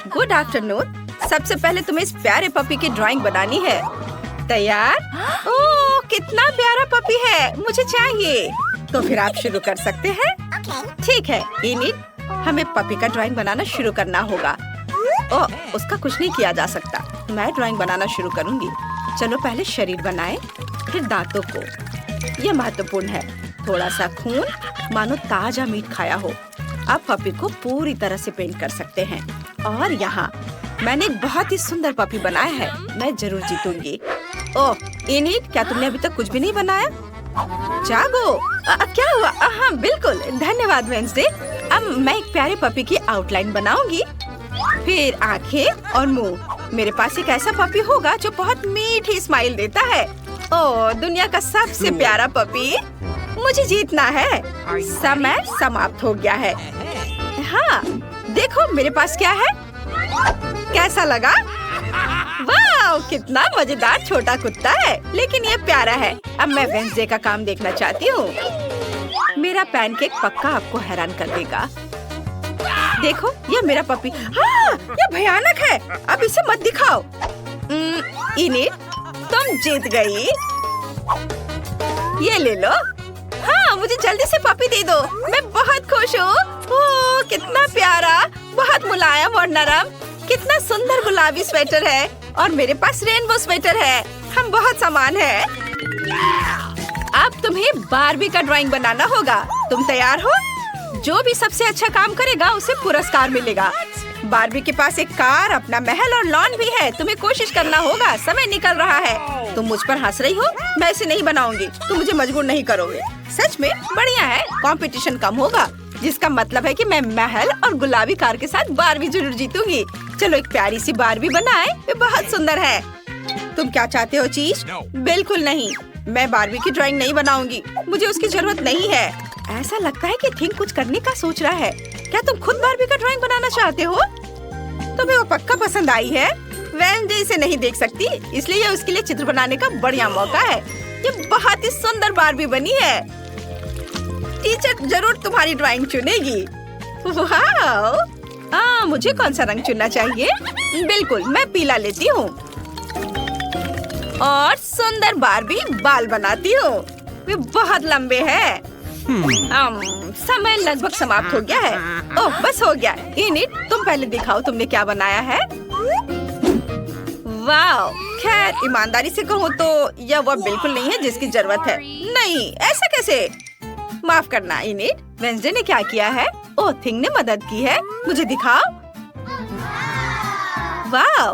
Good afternoon. सबसे पहले तुम्हें इस प्यारे पपी की ड्राइंग बनानी है। तैयार? ओह, कितना प्यारा पपी है, मुझे चाहिए। तो फिर आप शुरू कर सकते हैं। ठीक है इनिट, हमें पपी का ड्राइंग बनाना शुरू करना होगा। ओह, उसका कुछ नहीं किया जा सकता। मैं ड्राइंग बनाना शुरू करूंगी। चलो पहले शरीर बनाए, फिर दांतों को। यह महत्वपूर्ण है। थोड़ा सा खून, मानो ताजा मीट खाया हो। आप पपी को पूरी तरह से पेंट कर सकते हैं। और यहाँ मैंने एक बहुत ही सुंदर पपी बनाया है। मैं जरूर जीतूंगी। ओह इनिट, क्या तुमने अभी तक कुछ भी नहीं बनाया? जागो। क्या हुआ? हाँ बिल्कुल, धन्यवाद वेंसडे। अब मैं एक प्यारे पपी की आउटलाइन बनाऊंगी, फिर आंखें और मुंह। मेरे पास एक ऐसा पपी होगा जो बहुत मीठी स्माइल देता है। ओह, दुनिया का सबसे प्यारा पपी। मुझे जीतना है। समय समाप्त हो गया है। हाँ देखो मेरे पास क्या है। कैसा लगा? वाह, कितना मजेदार छोटा कुत्ता है, लेकिन ये प्यारा है। अब मैं वेंसडे का काम देखना चाहती हूँ। मेरा पैनकेक पक्का आपको हैरान कर देगा। देखो ये मेरा पपी। हाँ, ये भयानक है। अब इसे मत दिखाओ। इनिट, तुम जीत गई। ये ले लो। हाँ, मुझे जल्दी से पपी दे दो। मैं बहुत खुश हूँ। ओह, कितना प्यारा, बहुत मुलायम और नरम। कितना सुंदर गुलाबी स्वेटर है और मेरे पास रेनबो स्वेटर है। हम बहुत समान हैं। अब तुम्हें बारबी का ड्राइंग बनाना होगा। तुम तैयार हो? जो भी सबसे अच्छा काम करेगा उसे पुरस्कार मिलेगा। बारबी के पास एक कार, अपना महल और लॉन भी है। तुम्हें कोशिश करना होगा। समय निकल रहा है। तुम मुझ पर हंस रही हो? मैं इसे नहीं बनाऊंगी। तुम मुझे मजबूर नहीं करोगे। सच में बढ़िया है। कंपटीशन कम होगा, जिसका मतलब है कि मैं महल और गुलाबी कार के साथ बारबी जरूर जीतूंगी। चलो एक प्यारी सी बारबी बनाए। ये बहुत सुंदर है। तुम क्या चाहते हो चीज? बिल्कुल नहीं, मैं बारबी की ड्राइंग नहीं बनाऊंगी। मुझे उसकी जरूरत नहीं है। ऐसा लगता है कि थिंक कुछ करने का सोच रहा है। क्या तुम खुद बारबी का ड्राइंग बनाना चाहते हो? तुम्हें वो पक्का पसंद आई है। वेंसडे इसे नहीं देख सकती, इसलिए ये उसके लिए चित्र बनाने का बढ़िया मौका है। ये बहुत ही सुंदर बारबी बनी है। टीचर जरूर तुम्हारी ड्राइंग चुनेगी। वाह! मुझे कौन सा रंग चुनना चाहिए? बिल्कुल, मैं पीला लेती हूँ। और सुंदर बारबी बाल बनाती हूँ। वे बहुत लंबे हैं। समय लगभग समाप्त हो गया है। ओह, बस हो गया। इनिट, तुम पहले दिखाओ तुमने क्या बनाया है। वाह! खैर, ईमानदारी से कहूँ तो यह वो बिल्कुल नहीं है जिसकी जरूरत है। नहीं, ऐसा कैसे? माफ करना इनिट, वेंसडे ने क्या किया है? ओह, थिंग ने मदद की है। मुझे दिखाओ। वाह,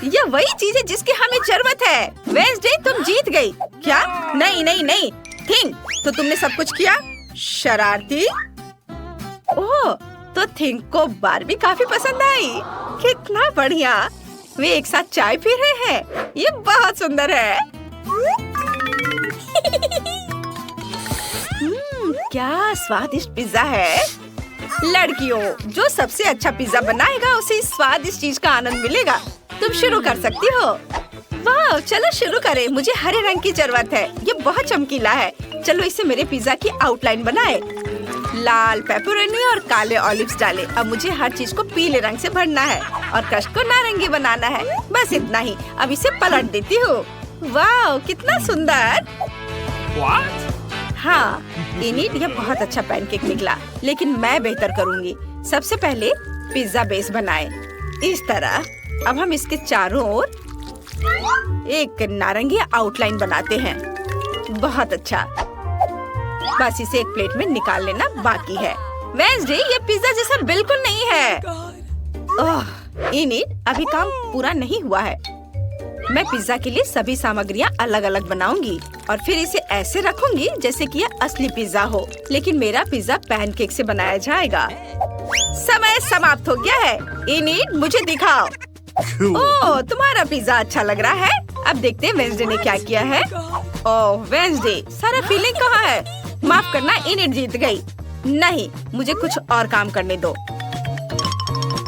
यह वही चीज है जिसकी हमें जरूरत है। वेंसडे, तुम जीत गई। क्या? नहीं नहीं नहीं, थिंग, तो तुमने सब कुछ किया। शरारती। ओह, तो थिंग को बारबी काफी पसंद आई। कितना बढ़िया। वे एक साथ चाय पी रहे हैं। ये बहुत सुंदर है। क्या स्वादिष्ट पिज्जा है। लड़कियों, जो सबसे अच्छा पिज्जा बनाएगा उसे इस स्वादिष्ट चीज का आनंद मिलेगा। तुम शुरू कर सकती हो। वाह, चलो शुरू करें। मुझे हरे रंग की जरूरत है। ये बहुत चमकीला है। चलो इसे मेरे पिज्जा की आउटलाइन बनाए। लाल पेपरोनी और काले ऑलिव्स डालें। अब मुझे हर चीज को पीले रंग से भरना है और क्रस्ट को नारंगी बनाना है। बस इतना ही। अब इसे पलट देती हूँ। वाह, कितना सुंदर। हाँ इनिट, यह बहुत अच्छा पैनकेक निकला, लेकिन मैं बेहतर करूँगी। सबसे पहले पिज्जा बेस बनाए इस तरह। अब हम इसके चारों ओर एक नारंगी आउटलाइन बनाते हैं। बहुत अच्छा। बस इसे एक प्लेट में निकाल लेना बाकी है। वेंसडे, ये पिज्जा जैसा बिल्कुल नहीं है। ओह इनिट, अभी काम पूरा नहीं हुआ है। मैं पिज्जा के लिए सभी सामग्रियाँ अलग अलग बनाऊंगी और फिर इसे ऐसे रखूंगी जैसे कि यह असली पिज्जा हो, लेकिन मेरा पिज्जा पैनकेक से बनाया जाएगा। समय समाप्त हो गया है। इनिट, मुझे दिखाओ। ओह, तुम्हारा पिज्जा अच्छा लग रहा है। अब देखते हैं वेंसडे ने क्या किया है। ओह वेंसडे, सारा फीलिंग कहाँ है? माफ करना, इनिट जीत गई। नहीं, मुझे कुछ और काम करने दो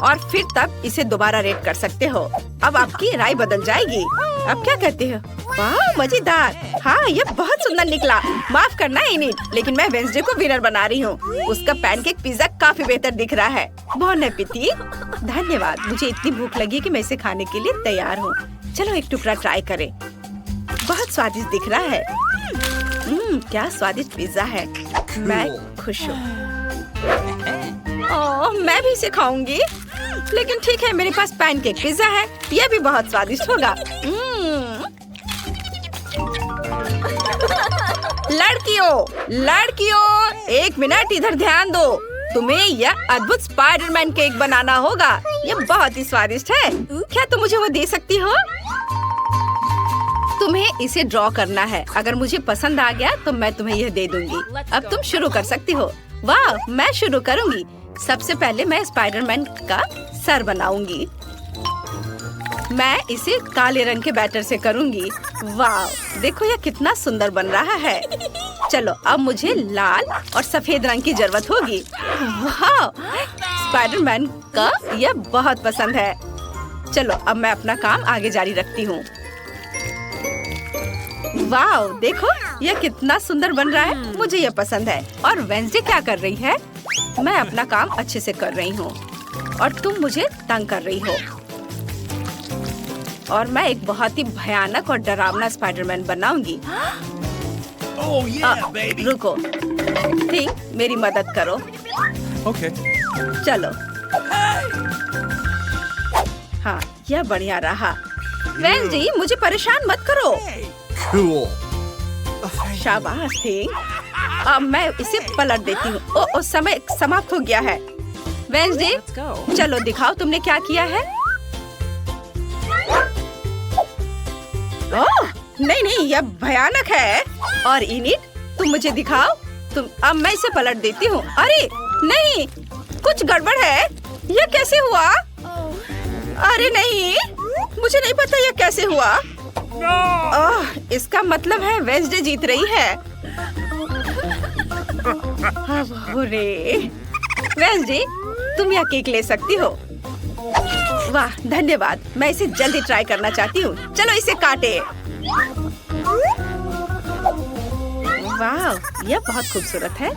और फिर तब इसे दोबारा रेट कर सकते हो। अब आपकी राय बदल जाएगी। अब क्या कहते हो? वाह, मजेदार। हाँ, ये बहुत सुंदर निकला। माफ करना इनिट, लेकिन मैं वेंसडे को विनर बना रही हूँ। उसका पैनकेक पिज्जा काफी बेहतर दिख रहा है। बहुत एपेटी। धन्यवाद। मुझे इतनी भूख लगी कि मैं इसे खाने के लिए तैयार हूँ। चलो एक टुकड़ा ट्राई करें। बहुत स्वादिष्ट दिख रहा है। क्या स्वादिष्ट पिज्जा है। मैं खुश हूँ। ओह, मैं भी इसे खाऊंगी। लेकिन ठीक है, मेरे पास पैनकेक पिज्जा है। यह भी बहुत स्वादिष्ट होगा। लड़कियों, एक मिनट इधर ध्यान दो। तुम्हें यह अद्भुत स्पाइडरमैन केक बनाना होगा। यह बहुत ही स्वादिष्ट है। क्या तुम मुझे वो दे सकती हो? तुम्हें इसे ड्रॉ करना है। अगर मुझे पसंद आ गया तो मैं तुम्हें यह दे दूंगी। अब तुम शुरू कर सकती हो। वाह, मैं शुरू करूंगी। सबसे पहले मैं स्पाइडरमैन का सर बनाऊंगी। मैं इसे काले रंग के बैटर से करूंगी। वाह, देखो यह कितना सुंदर बन रहा है। चलो अब मुझे लाल और सफेद रंग की जरूरत होगी। वाह, स्पाइडरमैन का यह बहुत पसंद है। चलो अब मैं अपना काम आगे जारी रखती हूँ। वाह, देखो यह कितना सुंदर बन रहा है। मुझे यह पसंद है। और वेंसडे क्या कर रही है? मैं अपना काम अच्छे से कर रही हूँ और तुम मुझे तंग कर रही हो। और मैं एक बहुत ही भयानक और डरावना स्पाइडरमैन बनाऊंगी। रुको, थिंक, मेरी मदद करो। Okay. चलो। हाँ, यह बढ़िया रहा। वेंसडे, मुझे परेशान मत करो। Cool. शाबाश थिंक। अब मैं इसे पलट देती हूँ। ओ, समय समाप्त हो गया है। वेंसडे, चलो दिखाओ तुमने क्या किया है। ओह, नहीं, यह भयानक है। और इनिट, तुम मुझे दिखाओ। अब मैं इसे पलट देती हूँ। अरे नहीं, कुछ गड़बड़ है। यह कैसे हुआ? अरे नहीं, मुझे नहीं पता यह कैसे हुआ। इसका मतलब है वेंसडे जीत रही है। अरे वेंसडे, तुम यह केक ले सकती हो। वाह, धन्यवाद। मैं इसे जल्दी ट्राई करना चाहती हूँ। चलो इसे काटे। वाह, यह बहुत खूबसूरत है।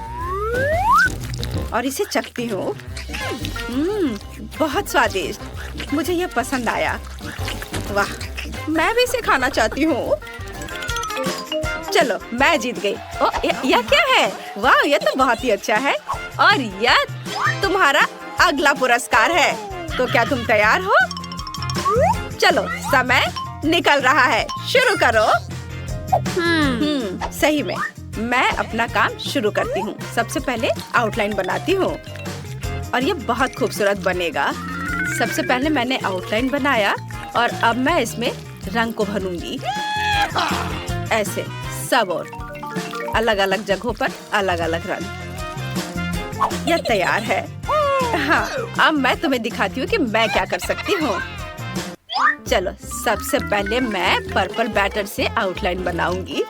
और इसे चखती हूँ। बहुत स्वादिष्ट। मुझे यह पसंद आया। वाह, मैं भी इसे खाना चाहती हूँ। चलो, मैं जीत गई। ओ, यह क्या है? वाह, यह तो बहुत ही अच्छा है। और यह तुम्हारा अगला पुरस्कार है। तो क्या तुम तैयार हो? चलो, समय निकल रहा है। शुरू करो। सही में मैं अपना काम शुरू करती हूँ। सबसे पहले आउटलाइन बनाती हूँ और ये बहुत खूबसूरत बनेगा। सबसे पहले मैंने आउटलाइन बनाया और अब मैं इसमें रंग को भरूंगी। ऐसे सब और अलग अलग जगहों पर अलग अलग रंग। यह तैयार है। हाँ, अब मैं तुम्हें दिखाती हूँ कि मैं क्या कर सकती हूँ। चलो, सबसे पहले मैं पर्पल बैटर से आउटलाइन बनाऊंगी।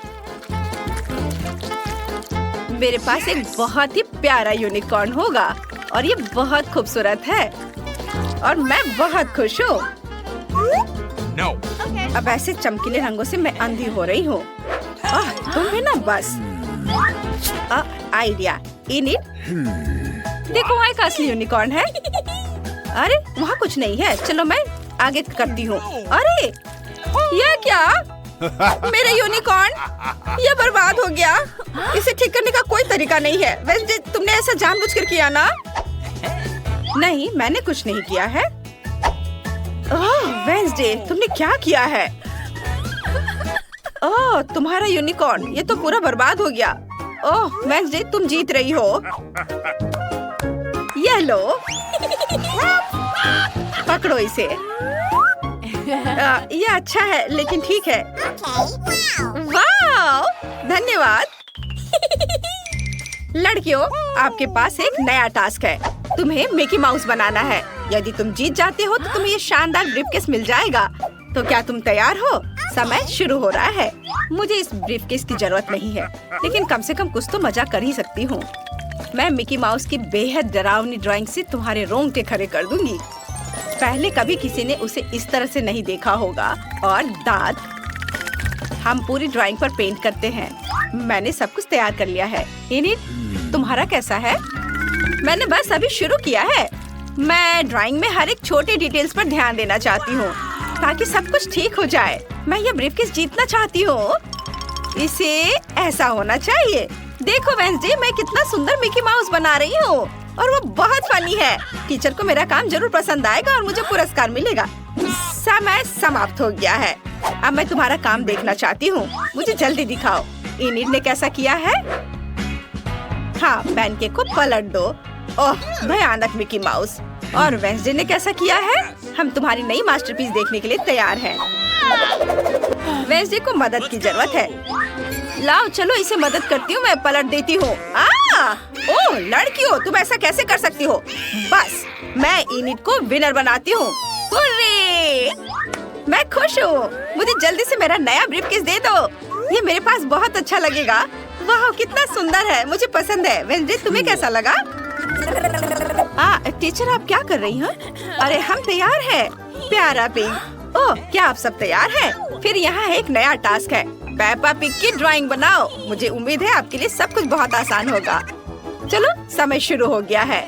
मेरे पास एक बहुत ही प्यारा यूनिकॉर्न होगा और ये बहुत खूबसूरत है और मैं बहुत खुश हूँ। No. अब ऐसे चमकीले रंगों से मैं अंधी हो रही हूँ। तुम भी ना बस। Idea, init. देखो, वहाँ एक असली यूनिकॉर्न है। अरे वहाँ कुछ नहीं है। चलो मैं आगे करती हूँ। अरे यह क्या? मेरा यूनिकॉर्न यह बर्बाद हो गया। इसे ठीक करने का कोई तरीका नहीं है। वैसे तुमने ऐसा जानबूझकर किया ना? नहीं, मैंने कुछ नहीं किया है। वेंसडे, तुमने क्या किया है? ओह, तुम्हारा यूनिकॉर्न ये तो पूरा बर्बाद हो गया। ओह वेंसडे, तुम जीत रही हो। ये लो, पकड़ो इसे। ये अच्छा है, लेकिन ठीक है। वाह, धन्यवाद। लड़कियों, आपके पास एक नया टास्क है। तुम्हें मिकी माउस बनाना है। यदि तुम जीत जाते हो तो तुम्हें ये शानदार ब्रीफकेस मिल जाएगा। तो क्या तुम तैयार हो? समय शुरू हो रहा है। मुझे इस ब्रीफकेस की जरूरत नहीं है, लेकिन कम से कम कुछ तो मजा कर ही सकती हूँ। मैं मिकी माउस की बेहद डरावनी ड्राइंग से तुम्हारे रोंगटे खड़े कर दूंगी। पहले कभी किसी ने उसे इस तरह से नहीं देखा होगा। और दांत, हम पूरी ड्राइंग पर पेंट करते हैं। मैंने सब कुछ तैयार कर लिया है। इनिट, तुम्हारा कैसा है? मैंने बस अभी शुरू किया है। मैं ड्राइंग में हर एक छोटे डिटेल्स पर ध्यान देना चाहती हूँ ताकि सब कुछ ठीक हो जाए। मैं ये ब्रीफकेस जीतना चाहती हूँ। इसे ऐसा होना चाहिए। देखो वेंसडे, मैं कितना सुंदर मिकी माउस बना रही हूँ और वो बहुत फनी है। टीचर को मेरा काम जरूर पसंद आएगा और मुझे पुरस्कार मिलेगा। समय समाप्त हो गया है। अब मैं तुम्हारा काम देखना चाहती हूँ। मुझे जल्दी दिखाओ। इनिट ने कैसा किया है? हाँ, पैनकेक को पलट दो। ओह, भयानक मिकी माउस। और वेंसडे ने कैसा किया है? हम तुम्हारी नई मास्टरपीस देखने के लिए तैयार हैं। वेंसडे को मदद की जरूरत है। लाओ, चलो इसे मदद करती हूँ। मैं पलट देती हूँ। ओह, लड़कियों, तुम ऐसा कैसे कर सकती हो? बस, मैं इनिट को विनर बनाती हूँ। हुर्रे! मैं खुश हूँ। मुझे जल्दी से मेरा नया ब्रीफकेस दे दो। ये मेरे पास बहुत अच्छा लगेगा। वाह, कितना सुंदर है। मुझे पसंद है। वेंसडे, तुम्हें कैसा लगा? टीचर, आप क्या कर रही हैं? अरे, हम तैयार हैं। प्यारा पिग। ओह, क्या आप सब तैयार हैं? फिर यहाँ एक नया टास्क है। पेपा पिग की ड्राइंग बनाओ। मुझे उम्मीद है आपके लिए सब कुछ बहुत आसान होगा। चलो, समय शुरू हो गया है।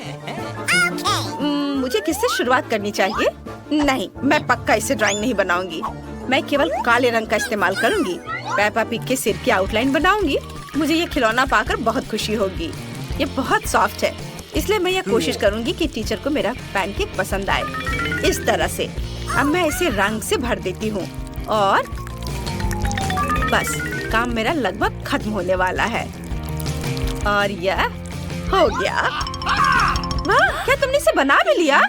मुझे किससे शुरुआत करनी चाहिए? नहीं, मैं पक्का इसे ड्राइंग नहीं बनाऊंगी। मैं केवल काले रंग का इस्तेमाल करूंगी। पेपा पिग के सिर की आउटलाइन बनाऊंगी। मुझे ये खिलौना पाकर बहुत खुशी होगी। ये बहुत सॉफ्ट है, इसलिए मैं ये कोशिश करूंगी कि टीचर को मेरा पैनकेक पसंद आए। इस तरह से अब मैं इसे रंग से भर देती हूँ और बस, काम मेरा लगभग खत्म होने वाला है। और यह हो गया। वाह, क्या तुमने इसे बना भी लिया?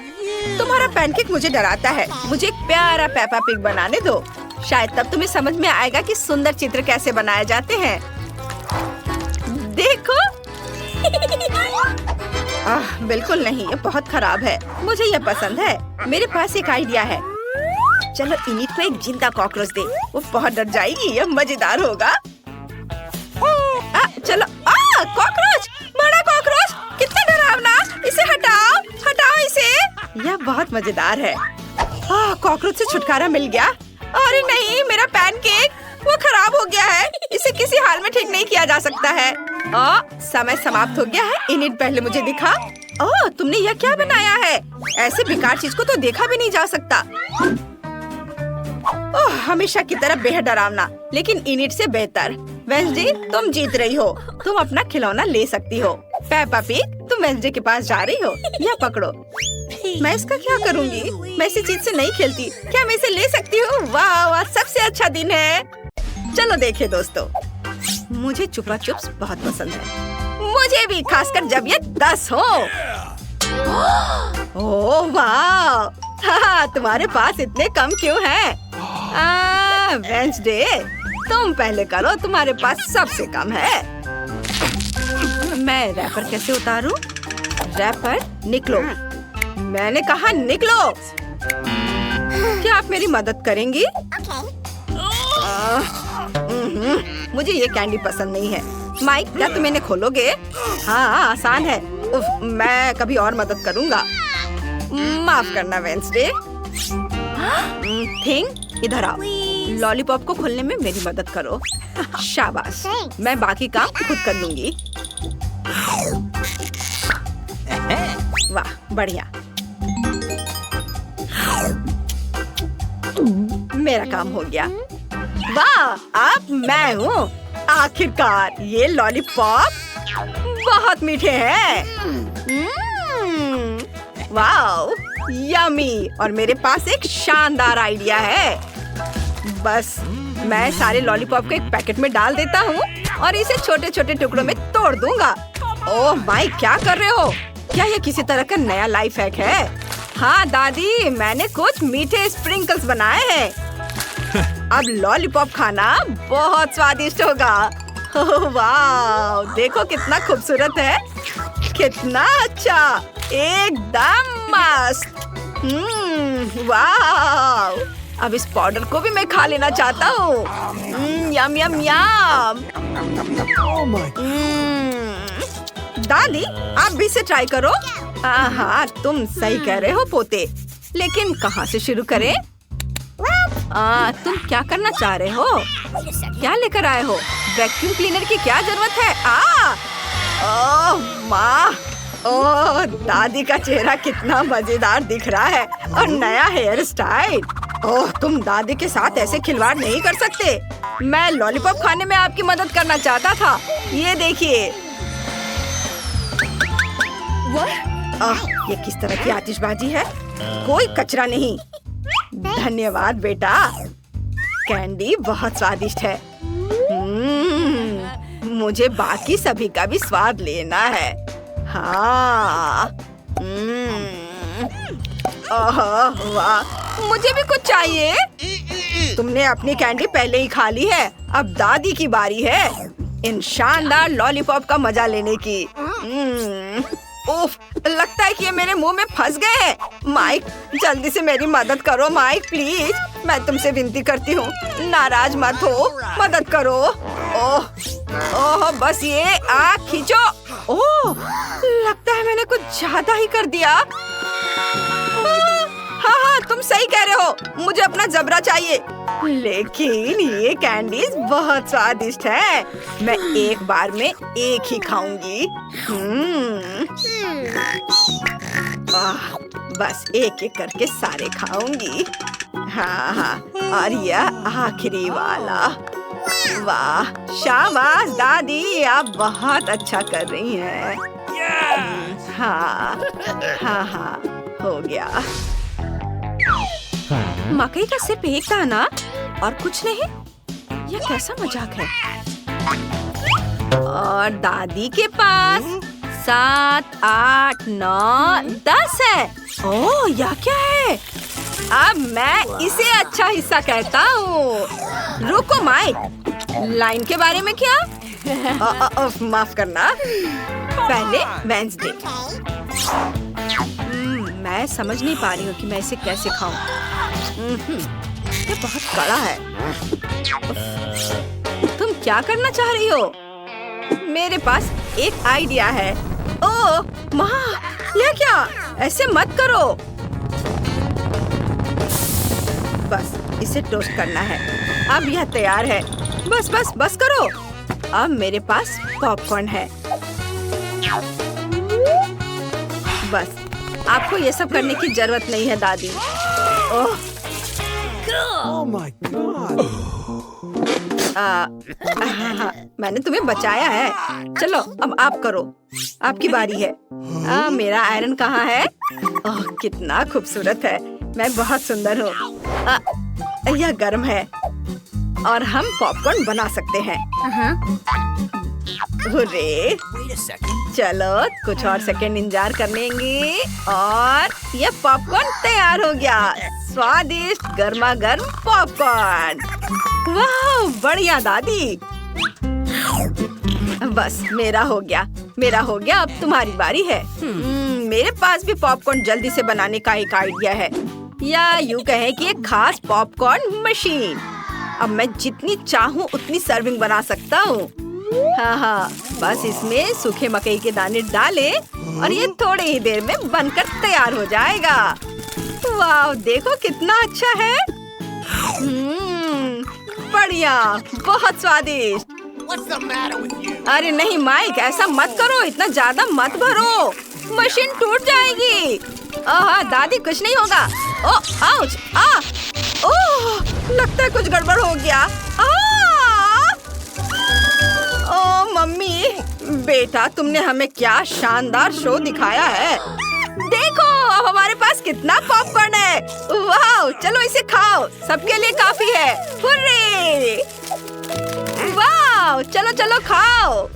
तुम्हारा पैनकेक मुझे डराता है। मुझे एक प्यारा पेपा पिग बनाने दो। शायद तब तुम्हें समझ में आएगा कि सुंदर चित्र कैसे बनाए जाते हैं। देखो। बिल्कुल नहीं, ये बहुत खराब है। मुझे ये पसंद है। मेरे पास एक आइडिया है। चलो इनिट को एक जिंदा कॉकरोच दे। वो बहुत डर जाएगी। ये मजेदार होगा। चलो। कॉकरोच, बड़ा कॉकरोच, कितना डरावना। इसे हटाओ, हटाओ इसे। यह बहुत मजेदार है। कॉकरोच से छुटकारा मिल गया। अरे नहीं, मेरा पैनकेक, वो खराब हो गया है। इसे किसी हाल में ठीक नहीं किया जा सकता है। समय समाप्त हो गया है। इनिट, पहले मुझे दिखा। ओह, तुमने यह क्या बनाया है? ऐसे बेकार चीज को तो देखा भी नहीं जा सकता। ओह, हमेशा की तरह बेहद डरावना, लेकिन इनिट से बेहतर। वेंसडे, तुम जीत रही हो। तुम अपना खिलौना ले सकती हो। पेपा पिग, तुम वेंसडे के पास जा रही हो। यह पकड़ो। मैं इसका क्या करूँगी? मैं इसी चीज से नहीं खेलती। क्या मैं इसे ले सकती हूँ? वाह वाह, सबसे अच्छा दिन है। चलो देखे दोस्तों, मुझे चुपा चुप्स बहुत पसंद है। मुझे भी, खासकर जब ये 10 हो। ओह वाह, तुम्हारे पास इतने कम क्यों हैं? वेंसडे, तुम पहले करो। तुम्हारे पास सबसे कम है। मैं रैपर कैसे उतारूं? रैपर, निकलो। मैंने कहा निकलो। क्या आप मेरी मदद करेंगी? मुझे ये कैंडी पसंद नहीं है। माइक, क्या तुम इन्हें खोलोगे? हाँ, आसान है। मैं कभी और मदद करूँगा। माफ करना वेंसडे। थिंग, इधर आओ। लॉलीपॉप को खोलने में मेरी मदद करो। शाबाश, मैं बाकी काम खुद कर लूंगी। वाह, बढ़िया। मेरा काम हो गया। वाह, अब मैं हूँ। आखिरकार ये लॉलीपॉप बहुत मीठे हैं। वाह, यमी। और मेरे पास एक शानदार आइडिया है। बस, मैं सारे लॉलीपॉप को एक पैकेट में डाल देता हूँ और इसे छोटे छोटे टुकड़ों में तोड़ दूंगा। ओह माई, क्या कर रहे हो? क्या ये किसी तरह का नया लाइफ हैक है? हाँ दादी, मैंने कुछ मीठे स्प्रिंकल्स बनाए हैं। अब लॉलीपॉप खाना बहुत स्वादिष्ट होगा। वाह, देखो कितना खूबसूरत है। कितना अच्छा, एकदम मस्त। वाह, अब इस पाउडर को भी मैं खा लेना चाहता हूँ। यम यम यम। दादी, आप भी इसे ट्राई करो। हाँ, तुम सही कह रहे हो पोते, लेकिन कहाँ से शुरू करें? तुम क्या करना चाह रहे हो? क्या लेकर आए हो? वैक्यूम क्लीनर की क्या जरूरत है? ओह माँ, ओह दादी का चेहरा कितना मजेदार दिख रहा है और नया हेयर स्टाइल। ओह तुम दादी के साथ ऐसे खिलवाड़ नहीं कर सकते। मैं लॉलीपॉप खाने में आपकी मदद करना चाहता था। ये देखिए। ये किस तरह की आतिशबाजी है? कोई कचरा नहीं। धन्यवाद बेटा, कैंडी बहुत स्वादिष्ट है। मुझे बाकी सभी का भी स्वाद लेना है। हाँ। वाह, मुझे भी कुछ चाहिए। तुमने अपनी कैंडी पहले ही खा ली है, अब दादी की बारी है इन शानदार लॉलीपॉप का मजा लेने की। उफ, लगता है कि ये मेरे मुंह में फंस गए हैं। माइक, जल्दी से मेरी मदद करो माइक, प्लीज। मैं तुमसे विनती करती हूँ, नाराज मत हो, मदद करो। ओह, ओह, बस ये आँख खींचो। ओह, लगता है मैंने कुछ ज्यादा ही कर दिया। हाँ हाँ, तुम सही कह रहे हो, मुझे अपना जबरा चाहिए। लेकिन ये कैंडीज बहुत स्वादिष्ट है। मैं एक बार में एक ही खाऊंगी। बस एक एक करके सारे खाऊंगी। हाँ हाँ, और यह आखिरी वाला। वाह, शाबाश दादी, आप बहुत अच्छा कर रही हैं। हाँ हाँ हाँ, हो गया। मकई का सिर्फ एक दाना और कुछ नहीं? यह कैसा मजाक है? और दादी के पास 7, 8, 9, 10 है। ओह, यह क्या है? अब मैं इसे अच्छा हिस्सा कहता हूँ। रुको माइक, लाइन के बारे में क्या? माफ करना, पहले वेंसडे। मैं समझ नहीं पा रही हूँ कि मैं इसे कैसे खाऊं। ये बहुत कड़ा है। तुम क्या करना चाह रही हो? मेरे पास एक आइडिया है। ओह माँ, यह क्या? ऐसे मत करो। बस इसे टोस्ट करना है। अब यह तैयार है। बस बस बस करो। अब मेरे पास पॉपकॉर्न है। बस, आपको ये सब करने की जरूरत नहीं है दादी। ओह, Oh my God! मैंने तुम्हें बचाया है। चलो अब आप करो, आपकी बारी है। मेरा आयरन कहाँ है? ओह, कितना खूबसूरत है। मैं बहुत सुंदर हूँ। यह गर्म है और हम पॉपकॉर्न बना सकते हैं। हुर्रे! चलो कुछ और सेकंड इंतजार कर लेंगे और यह पॉपकॉर्न तैयार हो गया। स्वादिष्ट गर्मा गर्म पॉपकॉर्न। वाह, बढ़िया दादी। बस मेरा हो गया, मेरा हो गया। अब तुम्हारी बारी है। मेरे पास भी पॉपकॉर्न जल्दी से बनाने का एक आइडिया है, या यूँ कहें कि एक खास पॉपकॉर्न मशीन। अब मैं जितनी चाहूँ उतनी सर्विंग बना सकता हूँ। हाँ हाँ, बस इसमें सूखे मकई के दाने डाले और ये थोड़ी ही देर में बनकर तैयार हो जाएगा। वाह, देखो कितना अच्छा है। बढ़िया, बहुत स्वादिष्ट। अरे नहीं माइक, ऐसा मत करो, इतना ज्यादा मत भरो, मशीन टूट जाएगी। दादी कुछ नहीं होगा। ओह आउच, ओह, लगता है कुछ गड़बड़ हो गया। ओह मम्मी, बेटा तुमने हमें क्या शानदार शो दिखाया है। देखो अब हमारे पास कितना पॉपकॉर्न है। वाह, चलो इसे खाओ, सबके लिए काफी है। हुर्रे! वाह, चलो चलो खाओ।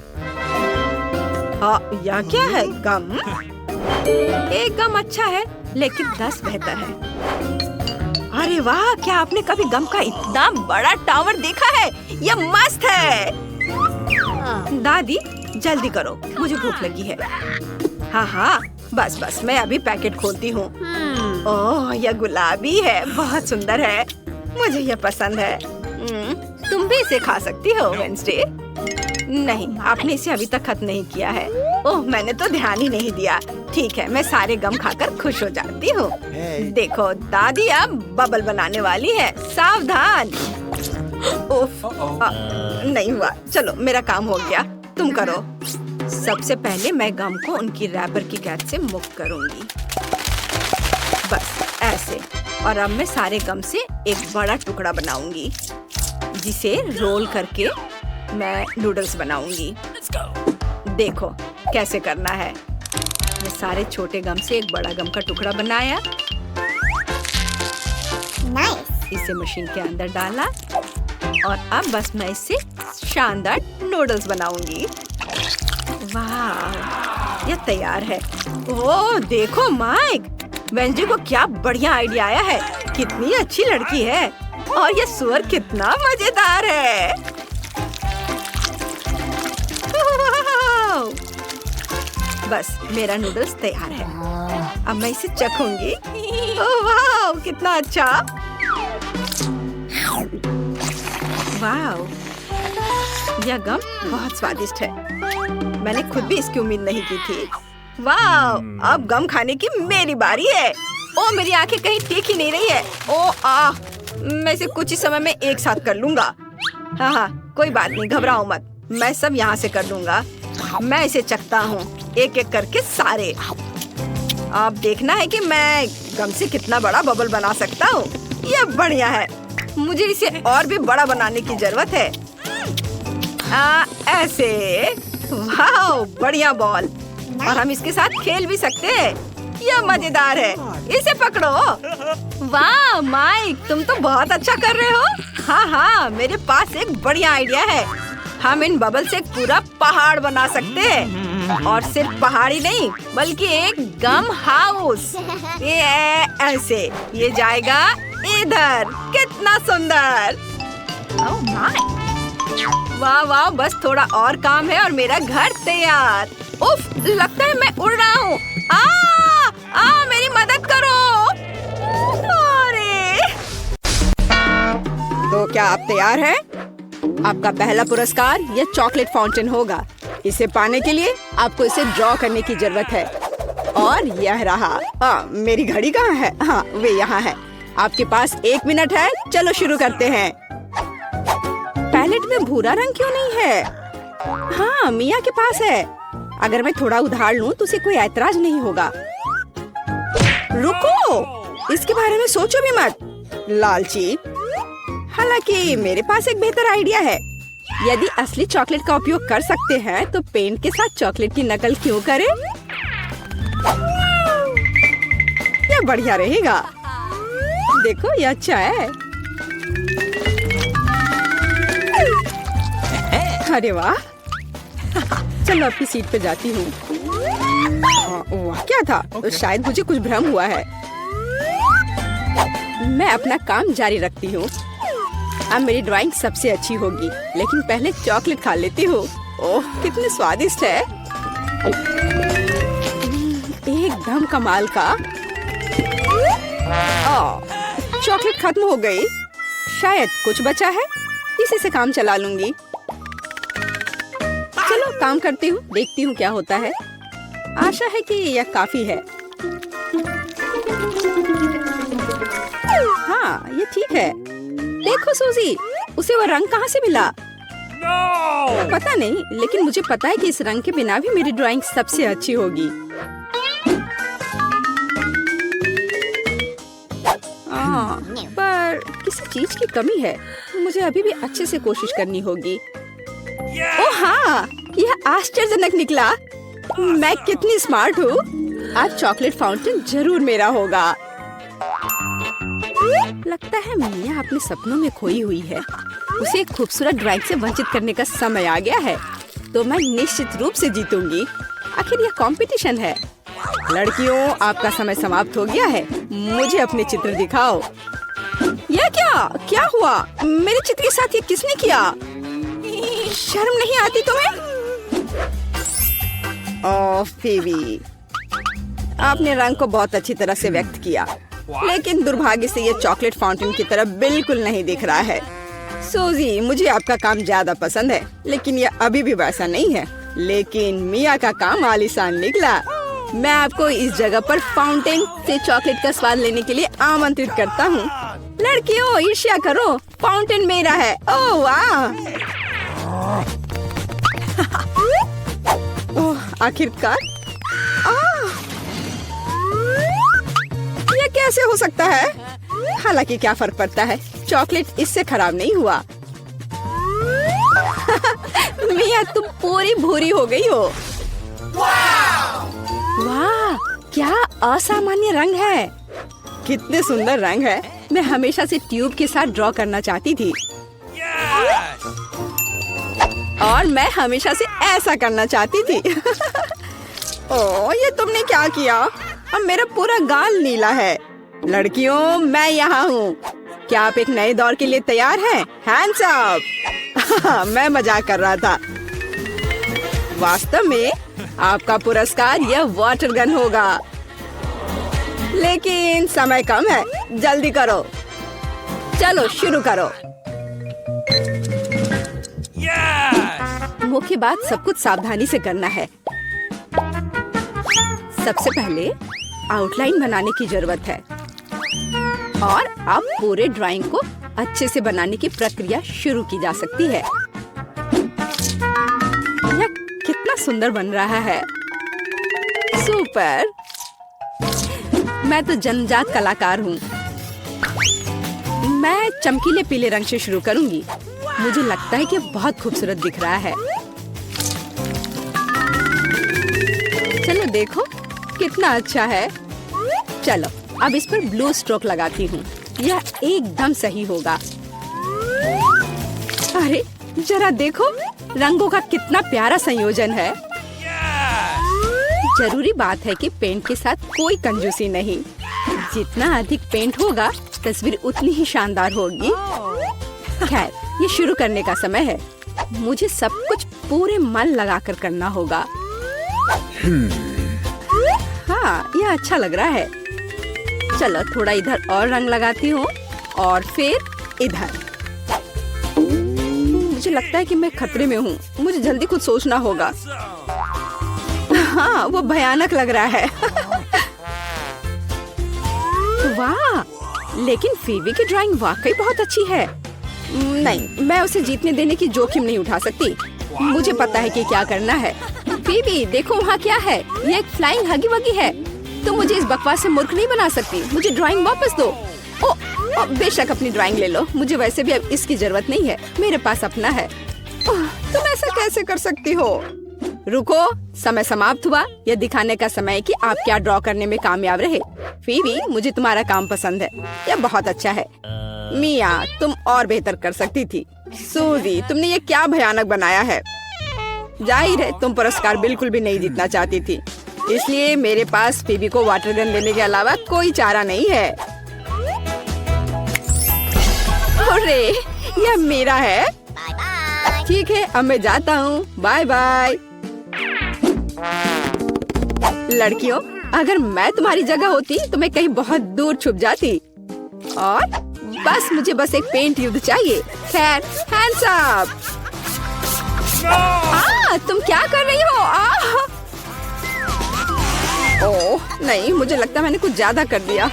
यह क्या है? गम? एक गम अच्छा है, लेकिन 10 बेहतर है। अरे वाह, क्या आपने कभी गम का इतना बड़ा टावर देखा है? यह मस्त है। दादी जल्दी करो, मुझे भूख लगी है। हाँ हाँ, बस बस मैं अभी पैकेट खोलती हूँ। ओह, यह गुलाबी है, बहुत सुंदर है, मुझे यह पसंद है। तुम भी इसे खा सकती हो वेंसडे। नहीं, आपने इसे अभी तक खत्म नहीं किया है। ओह, मैंने तो ध्यान ही नहीं दिया। ठीक है, मैं सारे गम खाकर खुश हो जाती हूँ। देखो, दादी अब बबल बनाने वाली है। सावधान। उफ, नहीं हुआ। चलो, मेरा काम हो गया, तुम करो। सबसे पहले मैं गम को उनकी रैपर की कैद से मुक्त करूंगी। बस ऐसे। और अब मैं सारे गम से एक बड़ा टुकड़ा बनाऊंगी, जिसे रोल करके मैं नूडल्स बनाऊंगी। देखो कैसे करना है। मैं सारे छोटे गम से एक बड़ा गम का टुकड़ा बनाया। इसे मशीन के अंदर डाला और अब बस मैं इससे शानदार नूडल्स बनाऊंगी। वाह, ये तैयार है। ओह देखो माइक, वेंजी को क्या बढ़िया आइडिया आया है। कितनी अच्छी लड़की है और ये सुअर कितना मजेदार है। बस मेरा नूडल्स तैयार है। अब मैं इसे चखूंगी। ओह वाह, कितना अच्छा। वाह, यह गम बहुत स्वादिष्ट है। मैंने खुद भी इसकी उम्मीद नहीं की थी। वाह, अब गम खाने की मेरी बारी है। ओ, मेरी आंखें कहीं ठीक ही नहीं रही है। ओ मैं इसे कुछ ही समय में एक साथ कर लूंगा। हाँ, कोई बात नहीं, घबराओ मत। मैं सब यहाँ से कर लूंगा। मैं इसे चखता हूँ, एक एक करके सारे। अब देखना है कि मैं गम से कितना बड़ा बबल बना सकता हूँ। यह बढ़िया है। मुझे इसे और भी बड़ा बनाने की जरूरत है। ऐसे। वाह, बढ़िया बॉल। और हम इसके साथ खेल भी सकते हैं। यह मजेदार है। इसे पकड़ो। वाह माइक, तुम तो बहुत अच्छा कर रहे हो। हाँ, मेरे पास एक बढ़िया आइडिया है। हम इन बबल से एक पूरा पहाड़ बना सकते हैं। और सिर्फ पहाड़ी नहीं, बल्कि एक गम हाउस। ये ऐसे, ये जाएगा इधर। कितना सुंदर। ओह माय, वाह वाह, बस थोड़ा और काम है और मेरा घर तैयार। उफ, लगता है मैं उड़ रहा हूँ। मेरी मदद करो। अरे, तो क्या आप तैयार हैं? आपका पहला पुरस्कार यह चॉकलेट फाउंटेन होगा। इसे पाने के लिए आपको इसे ड्रॉ करने की जरूरत है। और यह रहा। मेरी घड़ी कहाँ है? हाँ, वे यहाँ है। आपके पास 1 मिनट है। चलो शुरू करते हैं। पैलेट में भूरा रंग क्यों नहीं है? हाँ, मिया के पास है। अगर मैं थोड़ा उधार लूं तो उसे कोई ऐतराज नहीं होगा। रुको, इसके बारे में सोचो भी मत, लालची। हालांकि मेरे पास एक बेहतर आइडिया है। यदि असली चॉकलेट का उपयोग कर सकते हैं तो पेंट के साथ चॉकलेट की नकल क्यों करें? यह बढ़िया रहेगा। देखो, यह अच्छा है। अरे वाह, चलो अपनी सीट पे जाती हूँ। वाह, क्या था? तो शायद मुझे कुछ भ्रम हुआ है। मैं अपना काम जारी रखती हूँ। अब मेरी ड्राइंग सबसे अच्छी होगी, लेकिन पहले चॉकलेट खा लेती हूँ। ओह, कितनी स्वादिष्ट है। एकदम कमाल का। चॉकलेट खत्म हो गई। शायद कुछ बचा है, इसी से काम चला लूंगी। चलो काम करती हूँ, देखती हूँ क्या होता है। आशा है कि यह काफी है। हाँ, ये ठीक है। देखो सूजी, उसे वो रंग कहाँ से मिला? पता नहीं, लेकिन मुझे पता है कि इस रंग के बिना भी मेरी ड्राइंग सबसे अच्छी होगी। पर किसी चीज की कमी है। मुझे अभी भी अच्छे से कोशिश करनी होगी। ओह हाँ, यह आश्चर्यजनक निकला। मैं कितनी स्मार्ट हूँ। आज चॉकलेट फाउंटेन जरूर मेरा होगा। लगता है मिया अपने सपनों में खोई हुई है। उसे एक खूबसूरत ड्राइंग से वंचित करने का समय आ गया है। तो मैं निश्चित रूप से जीतूंगी। आखिर यह कंपटीशन है। लड़कियों, आपका समय समाप्त हो गया है। मुझे अपने चित्र दिखाओ। यह क्या हुआ? मेरे चित्र के साथ ये किसने किया? शर्म नहीं आती तुम्हें? ओह फीबी, आपने रंग को बहुत अच्छी तरह से व्यक्त किया, लेकिन दुर्भाग्य से ये चॉकलेट फाउंटेन की तरह बिल्कुल नहीं दिख रहा है। सूजी, मुझे आपका काम ज्यादा पसंद है, लेकिन ये अभी भी वैसा नहीं है। लेकिन मिया का काम आलीशान निकला। मैं आपको इस जगह पर फाउंटेन से चॉकलेट का स्वाद लेने के लिए आमंत्रित करता हूँ। लड़कियों ईर्ष्या करो, फाउंटेन मेरा है। ओह वाह! ओह आखिरकार, ये कैसे हो सकता है? हालांकि क्या फर्क पड़ता है, चॉकलेट इससे खराब नहीं हुआ। मिया तुम पूरी भूरी हो गई हो। वाह, क्या असामान्य रंग है। कितने सुंदर रंग है। मैं हमेशा से ट्यूब के साथ ड्रॉ करना चाहती थी। और मैं हमेशा से ऐसा करना चाहती थी। ओह, ये तुमने क्या किया? अब मेरा पूरा गाल नीला है। लड़कियों मैं यहाँ हूँ। क्या आप एक नए दौर के लिए तैयार हैं? Hands up. मैं मजाक कर रहा था। वास्तव में आपका पुरस्कार यह वाटर गन होगा। लेकिन समय कम है, जल्दी करो। चलो शुरू करो। मुख्य बात सब कुछ सावधानी से करना है। सबसे पहले आउटलाइन बनाने की जरूरत है और अब पूरे ड्राइंग को अच्छे से बनाने की प्रक्रिया शुरू की जा सकती है। यह कितना सुंदर बन रहा है। सुपर! मैं तो जन्मजात कलाकार हूँ। मैं चमकीले पीले रंग से शुरू करूंगी। मुझे लगता है कि बहुत खूबसूरत दिख रहा है। चलो देखो कितना अच्छा है। चलो अब इस पर ब्लू स्ट्रोक लगाती हूँ। यह एकदम सही होगा। अरे जरा देखो, रंगों का कितना प्यारा संयोजन है। जरूरी बात है कि पेंट के साथ कोई कंजूसी नहीं। जितना अधिक पेंट होगा तस्वीर उतनी ही शानदार होगी। खैर, ये शुरू करने का समय है। मुझे सब कुछ पूरे मन लगाकर करना होगा। हाँ, यह अच्छा लग रहा है। चलो थोड़ा इधर और रंग लगाती हूँ और फिर इधर। मुझे लगता है कि मैं खतरे में हूँ। मुझे जल्दी कुछ सोचना होगा। हाँ, वो भयानक लग रहा है। वाह! लेकिन फीबी की ड्राइंग वाकई बहुत अच्छी है। नहीं, मैं उसे जीतने देने की जोखिम नहीं उठा सकती। मुझे पता है कि क्या करना है। फीबी देखो वहाँ क्या है। ये एक फ्लाइंग हगी वगी है। तुम मुझे इस बकवास से मूर्ख नहीं बना सकती। मुझे ड्राइंग वापस दो। ओ, बेशक अपनी ड्राइंग ले लो। मुझे वैसे भी अब इसकी जरूरत नहीं है। मेरे पास अपना है। तुम ऐसा कैसे कर सकती हो? रुको, समय समाप्त हुआ। यह दिखाने का समय है कि आप क्या ड्रॉ करने में कामयाब रहे। फीबी, मुझे तुम्हारा काम पसंद है। यह बहुत अच्छा है। मिया, तुम और बेहतर कर सकती थी। सूजी, तुमने ये क्या भयानक बनाया है। जाहिर है तुम पुरस्कार बिल्कुल भी नहीं जीतना चाहती थी, इसलिए मेरे पास फीबी को वाटर गन देने के अलावा कोई चारा नहीं है। अरे, यह मेरा है। ठीक है, अब मैं जाता हूँ। Bye bye. लड़कियों, अगर मैं तुम्हारी जगह होती तो मैं कहीं बहुत दूर छुप जाती और मुझे एक पेंट युद्ध चाहिए। खैर, हैंड्स अप। तुम क्या कर रही हो? ओह नहीं, मुझे लगता है मैंने कुछ ज्यादा कर दिया।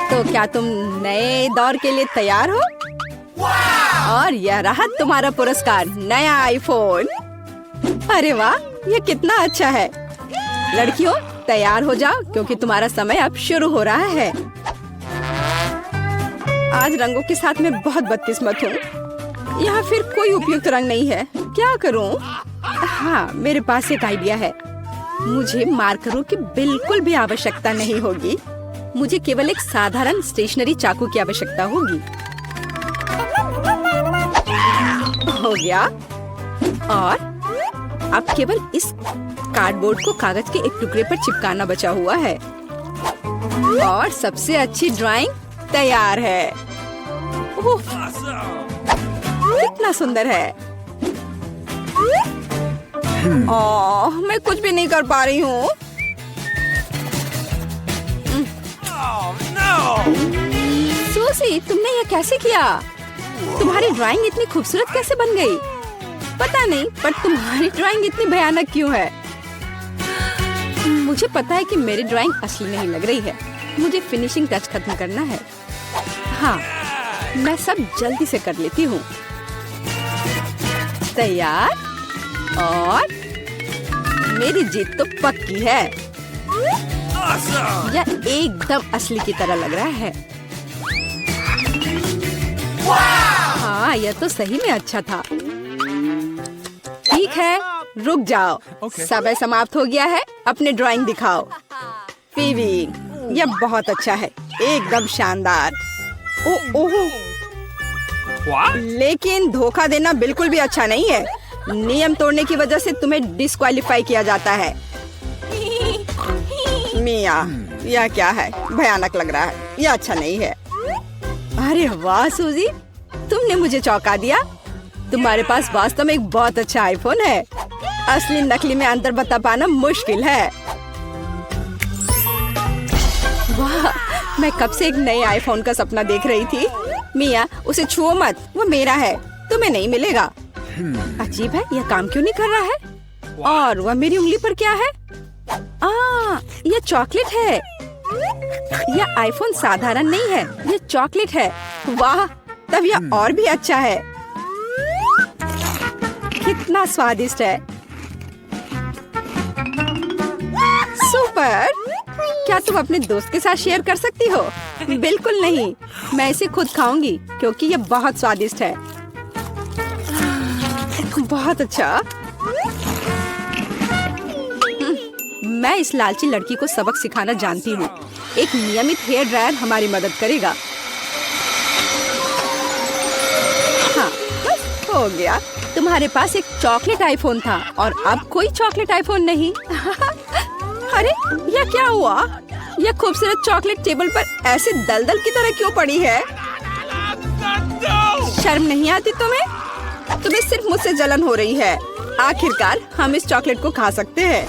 तो क्या तुम नए दौर के लिए तैयार हो? और यह रहा तुम्हारा पुरस्कार, नया आईफोन। अरे वाह, ये कितना अच्छा है। लड़कियों तैयार हो जाओ क्योंकि तुम्हारा समय अब शुरू हो रहा है। आज रंगों के साथ मैं बहुत बदकिस्मत हूँ। यहाँ फिर कोई उपयुक्त रंग नहीं है। क्या करूँ? हाँ, मेरे पास एक आइडिया है। मुझे मार्करों की बिल्कुल भी आवश्यकता नहीं होगी। मुझे केवल एक साधारण स्टेशनरी चाकू की आवश्यकता होगी। हो गया। और अब केवल इस कार्डबोर्ड को कागज के एक टुकड़े पर चिपकाना बचा हुआ है और सबसे अच्छी ड्राइंग तैयार है। ओह, कितना सुंदर है। ओह, मैं कुछ भी नहीं कर पा रही हूँ। सूसी, तुमने ये कैसे किया? तुम्हारी ड्राइंग इतनी खूबसूरत कैसे बन गई? पता नहीं, पर तुम्हारी ड्राइंग इतनी भयानक क्यों है? मुझे पता है कि मेरी ड्राइंग असली नहीं लग रही है। मुझे फिनिशिंग टच खत्म करना है। हाँ, मैं सब जल्दी से कर लेती हूँ। तैयार, और मेरी जीत तो पक्की है। यह एकदम असली की तरह लग रहा है। हाँ, यह तो सही में अच्छा था। ठीक है, रुक जाओ। समय समाप्त हो गया है। अपने ड्राइंग दिखाओ। फीवी, यह बहुत अच्छा है, एकदम शानदार। ओह, लेकिन धोखा देना बिल्कुल भी अच्छा नहीं है। नियम तोड़ने की वजह से तुम्हें डिस्क्वालीफाई किया जाता है। मिया, यह क्या है? भयानक लग रहा है, यह अच्छा नहीं है। अरे वाह सूजी, तुमने मुझे चौंका दिया। तुम्हारे पास वास्तव में एक बहुत अच्छा आईफोन है। असली नकली में अंतर बता पाना मुश्किल है। वाह, मैं कब से एक नए आईफोन का सपना देख रही थी। मिया, उसे छुओ मत, वो मेरा है, तुम्हें नहीं मिलेगा। अजीब है, यह काम क्यों नहीं कर रहा है? और वह मेरी उंगली पर क्या है? यह चॉकलेट है। यह आईफोन साधारण नहीं है, यह चॉकलेट है। वाह, तब यह और भी अच्छा है। कितना स्वादिष्ट है। सुपर! क्या तुम अपने दोस्त के साथ शेयर कर सकती हो? बिल्कुल नहीं, मैं इसे खुद खाऊंगी क्योंकि यह बहुत स्वादिष्ट है। बहुत अच्छा। मैं इस लालची लड़की को सबक सिखाना जानती हूँ। एक नियमित हेयर ड्रायर हमारी मदद करेगा। हाँ, बस हो गया। तुम्हारे पास एक चॉकलेट आईफोन था और अब कोई चॉकलेट आईफोन नहीं। अरे, यह क्या हुआ? यह खूबसूरत चॉकलेट टेबल पर ऐसे दलदल की तरह क्यों पड़ी है? शर्म नहीं आती तुम्हें? तुम्हें सिर्फ मुझसे जलन हो रही है। आखिरकार हम इस चॉकलेट को खा सकते हैं।